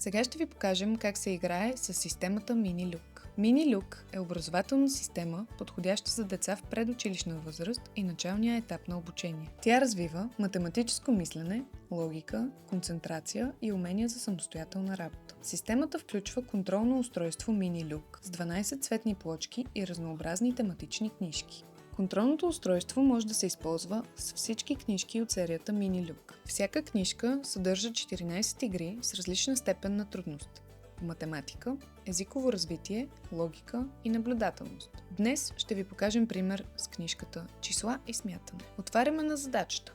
Сега ще ви покажем как се играе с системата MiniLook. MiniLook е образователна система, подходяща за деца в предучилищна възраст и началния етап на обучение. Тя развива математическо мислене, логика, концентрация и умения за самостоятелна работа. Системата включва контролно устройство MiniLook с 12 цветни плочки и разнообразни тематични книжки. Контролното устройство може да се използва с всички книжки от серията MiniLook. Всяка книжка съдържа 14 игри с различна степен на трудност – математика, езиково развитие, логика и наблюдателност. Днес ще ви покажем пример с книжката Числа и смятане. Отваряме на задачата.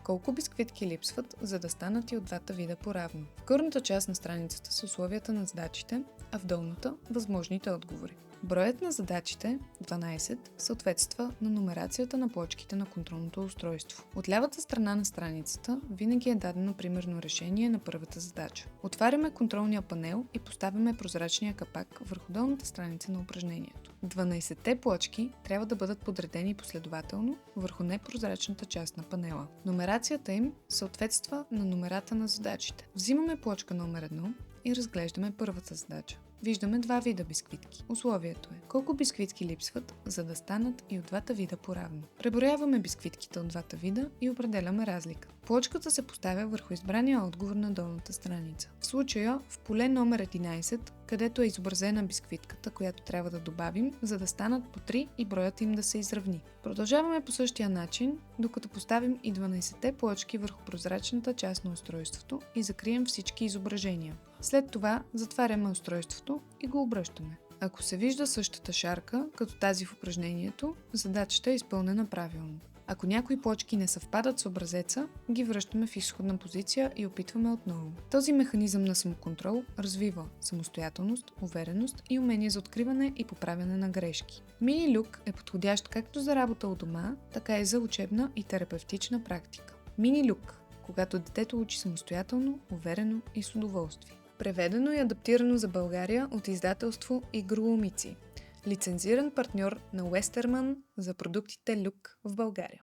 Колко бисквитки липсват, за да станат и от двата вида поравно? В горната част на страницата са условията на задачите, а в долната – възможните отговори. Броят на задачите, 12, съответства на номерацията на плочките на контролното устройство. От лявата страна на страницата винаги е дадено примерно решение на първата задача. Отваряме контролния панел и поставяме прозрачния капак върху долната страница на упражнението. 12-те плочки трябва да бъдат подредени последователно върху непрозрачната част на панела. Номерацията им съответства на номерата на задачите. Взимаме плочка номер 1 и разглеждаме първата задача. Виждаме два вида бисквитки. Условието е колко бисквитки липсват, за да станат и от двата вида поравно. Преброяваме бисквитките от двата вида и определяме разлика. Плочката се поставя върху избрания отговор на долната страница. В случая в поле номер 11, където е изобразена бисквитката, която трябва да добавим, за да станат по 3 и броят им да се изравни. Продължаваме по същия начин, докато поставим и 12-те плочки върху прозрачната част на устройството и закрием всички изображения. След това затваряме устройството и го обръщаме. Ако се вижда същата шарка, като тази в упражнението, задачата е изпълнена правилно. Ако някои плочки не съвпадат с образеца, ги връщаме в изходна позиция и опитваме отново. Този механизъм на самоконтрол развива самостоятелност, увереност и умение за откриване и поправяне на грешки. MiniLook е подходящ както за работа у дома, така и за учебна и терапевтична практика. MiniLook, когато детето учи самостоятелно, уверено и с удоволствие. Преведено и адаптирано за България от издателство Игруломици. Лицензиран партньор на Уестерман за продуктите Люк в България.